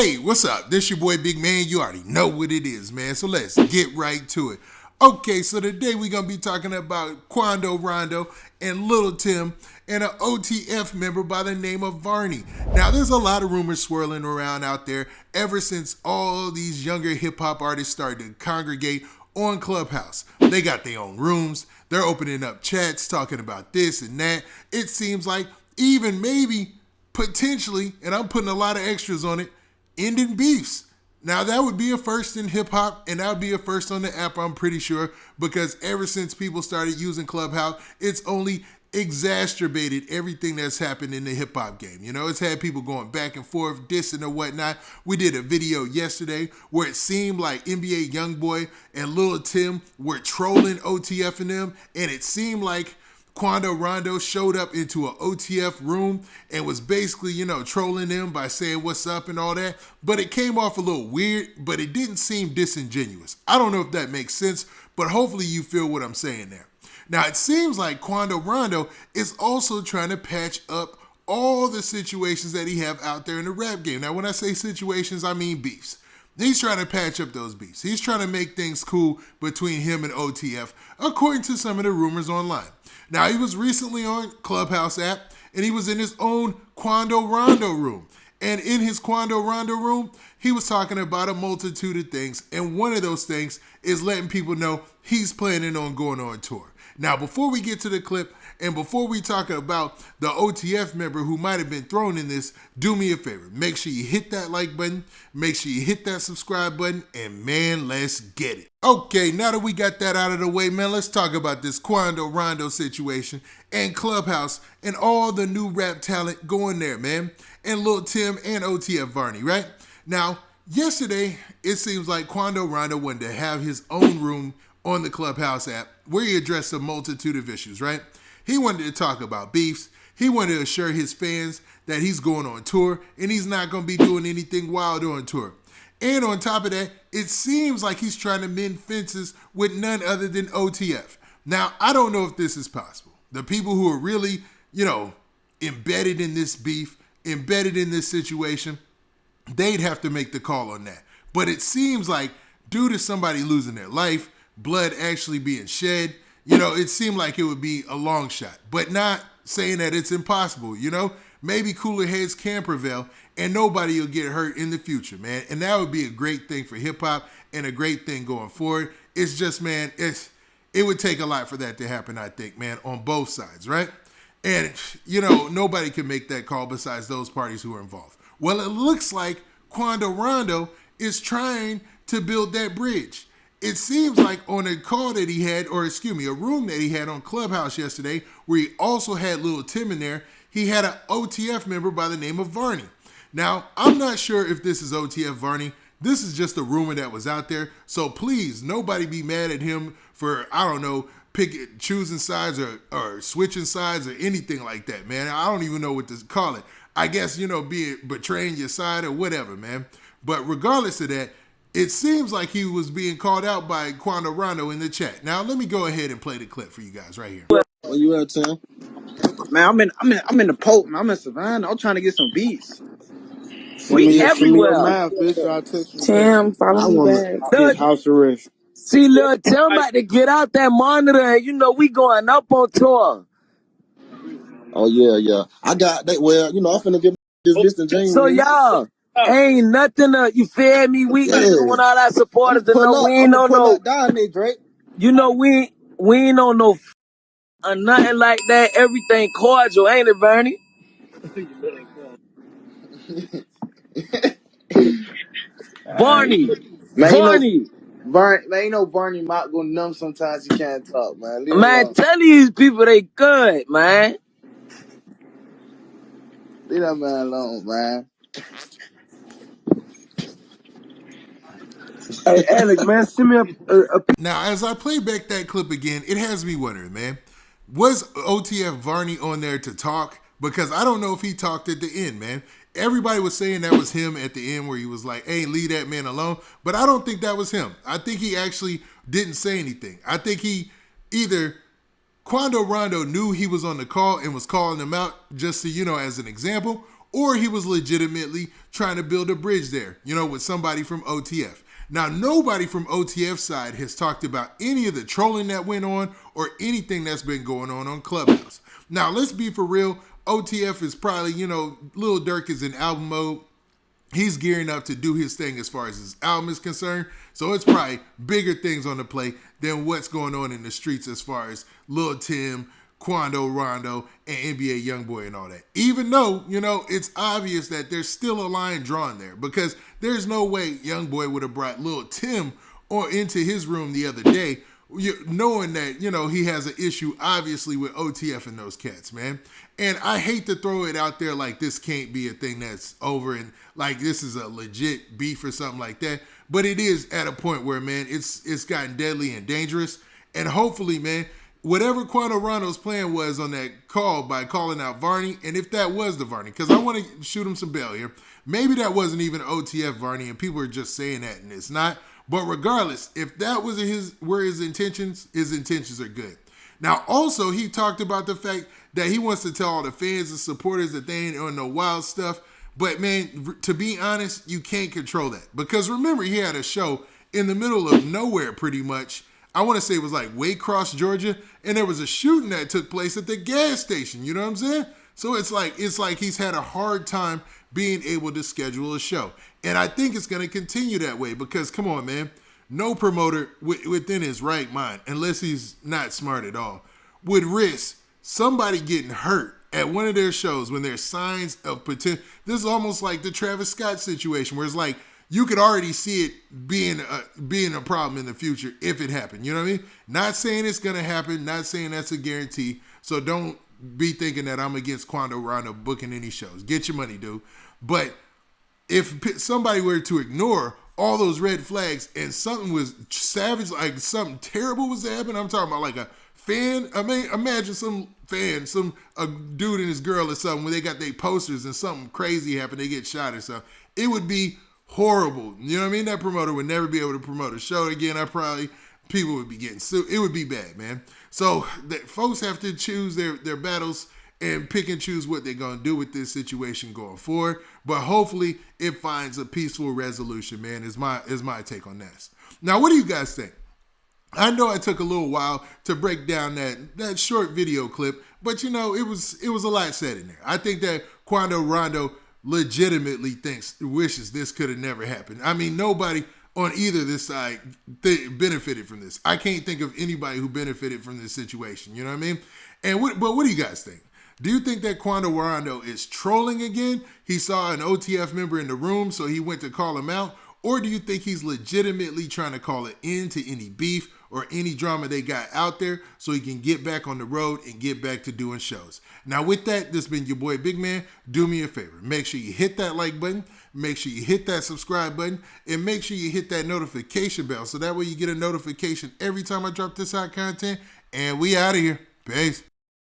Hey, what's up? This your boy Big Man. You already know what it is, man. So let's get right to it. Okay, so today we're going to be talking about Quando Rondo and Lil Tim and an OTF member by the name of Varney. Now, there's a lot of rumors swirling around out there ever since all these younger hip-hop artists started to congregate on Clubhouse. They got their own rooms. They're opening up chats, talking about this and that. It seems like even maybe potentially, and I'm putting a lot of extras on it, ending beefs. Now that would be a first in hip hop, and that would be a first on the app, I'm pretty sure, because ever since people started using Clubhouse, it's only exacerbated everything that's happened in the hip hop game. You know, it's had people going back and forth, dissing or whatnot. We did a video yesterday where it seemed like NBA Youngboy and Lil Tim were trolling OTF and them, and it seemed like Quando Rondo showed up into an OTF room and was basically, trolling them by saying what's up and all that. But it came off a little weird, but it didn't seem disingenuous. I don't know if that makes sense, but hopefully you feel what I'm saying there. Now, it seems like Quando Rondo is also trying to patch up all the situations that he have out there in the rap game. Now, when I say situations, I mean beefs. He's trying to patch up those beefs. He's trying to make things cool between him and OTF, according to some of the rumors online. Now, he was recently on Clubhouse app, and he was in his own Quando Rondo room. And in his Quando Rondo room, he was talking about a multitude of things, and one of those things is letting people know he's planning on going on tour. Now, before we get to the clip, and before we talk about the OTF member who might have been thrown in this, do me a favor. Make sure you hit that like button, make sure you hit that subscribe button, and man, let's get it. Okay, now that we got that out of the way, man, let's talk about this Quando Rondo situation and Clubhouse and all the new rap talent going there, man. And Lil Tim and OTF Varney, right? Now, yesterday, it seems like Quando Rondo wanted to have his own room on the Clubhouse app where he addressed a multitude of issues, right? He wanted to talk about beefs. He wanted to assure his fans that he's going on tour and he's not going to be doing anything wild on tour. And on top of that, it seems like he's trying to mend fences with none other than OTF. Now, I don't know if this is possible. The people who are really, embedded in this beef, embedded in this situation, they'd have to make the call on that. But it seems like due to somebody losing their life, blood actually being shed, it seemed like it would be a long shot, but not saying that it's impossible, Maybe cooler heads can prevail and nobody will get hurt in the future, man. And that would be a great thing for hip hop and a great thing going forward. It's just, man, it would take a lot for that to happen, I think, man, on both sides, right? And, nobody can make that call besides those parties who are involved. Well, it looks like Quando Rondo is trying to build that bridge. It seems like on a call that he had, a room that he had on Clubhouse yesterday, where he also had Lil Tim in there, he had an OTF member by the name of Varney. Now, I'm not sure if this is OTF Varney. This is just a rumor that was out there. So please, nobody be mad at him for, choosing sides or switching sides or anything like that, man. I don't even know what to call it. I guess, betraying your side or whatever, man. But regardless of that, it seems like he was being called out by Quando Rondo in the chat. Now, let me go ahead and play the clip for you guys right here. Where you at, Tim? Man, I'm in the Pope, man. I'm in Savannah. I'm trying to get some beats. We everywhere. Tim, follow me back. House arrest. See, Lil Tim about to get out that monitor, and we going up on tour. Oh yeah. I got that. Well, I'm finna give this distant James. So y'all ain't nothing. You feel me? We doing all our supporters to know we ain't on no. Drake. We ain't on no or nothing like that. Everything cordial, ain't it, Varney? Varney. Man, Barney Mott go numb sometimes. He can't talk, man. Man, tell these people they good, man. Leave that man alone, man. Hey, Alex, man, send me a. Now, as I play back that clip again, it has me wondering, man, was OTF Varney on there to talk? Because I don't know if he talked at the end, man. Everybody was saying that was him at the end where he was like, hey, leave that man alone. But I don't think that was him. I think he actually didn't say anything. I think he either Quando Rondo knew he was on the call and was calling him out just to, as an example, or he was legitimately trying to build a bridge there, with somebody from OTF. Now, nobody from OTF side has talked about any of the trolling that went on or anything that's been going on Clubhouse. Now, let's be for real. OTF is probably, Lil Durk is in album mode. He's gearing up to do his thing as far as his album is concerned. So it's probably bigger things on the plate than what's going on in the streets as far as Lil Tim, Quando Rondo, and NBA Youngboy and all that. Even though, it's obvious that there's still a line drawn there because there's no way Youngboy would have brought Lil Tim into his room the other day knowing that, he has an issue obviously with OTF and those cats, man. And I hate to throw it out there like this can't be a thing that's over and like this is a legit beef or something like that. But it is at a point where, man, it's gotten deadly and dangerous. And hopefully, man, whatever Quando Rondo's plan was on that call by calling out Varney, and if that was the Varney, because I want to shoot him some bail here, maybe that wasn't even OTF Varney and people are just saying that and it's not. But regardless, if that was his intentions are good. Now, also, he talked about the fact that he wants to tell all the fans and supporters that they ain't on no wild stuff. But, man, to be honest, you can't control that. Because remember, he had a show in the middle of nowhere pretty much. I want to say it was like Waycross, Georgia. And there was a shooting that took place at the gas station. You know what I'm saying? So it's like he's had a hard time being able to schedule a show. And I think it's going to continue that way because, come on, man, no promoter within his right mind, unless he's not smart at all, would risk somebody getting hurt at one of their shows when there's signs of potential. This is almost like the Travis Scott situation where it's like you could already see it being a problem in the future if it happened. You know what I mean? Not saying it's going to happen, not saying that's a guarantee. So don't be thinking that I'm against Quando Rondo booking any shows. Get your money, dude. But if somebody were to ignore all those red flags and something was savage, like something terrible was happening, I'm talking about like a fan. I mean, imagine some fan, a dude and his girl or something, when they got their posters and something crazy happened, they get shot or something. It would be horrible. You know what I mean? That promoter would never be able to promote a show again. People would be getting sued. It would be bad, man. So folks have to choose their battles and pick and choose what they're going to do with this situation going forward. But hopefully it finds a peaceful resolution, man, is my take on this. Now, what do you guys think? I know I took a little while to break down that short video clip, but it was a lot said in there. I think that Quando Rondo legitimately wishes this could have never happened. I mean, nobody on either this side benefited from this. I can't think of anybody who benefited from this situation. You know what I mean? But what do you guys think? Do you think that Quando Rondo is trolling again? He saw an OTF member in the room, so he went to call him out? Or do you think he's legitimately trying to call an end to any beef or any drama they got out there so he can get back on the road and get back to doing shows? Now, with that, this has been your boy Big Man. Do me a favor. Make sure you hit that like button. Make sure you hit that subscribe button. And make sure you hit that notification bell so that way you get a notification every time I drop this hot content. And we out of here. Peace.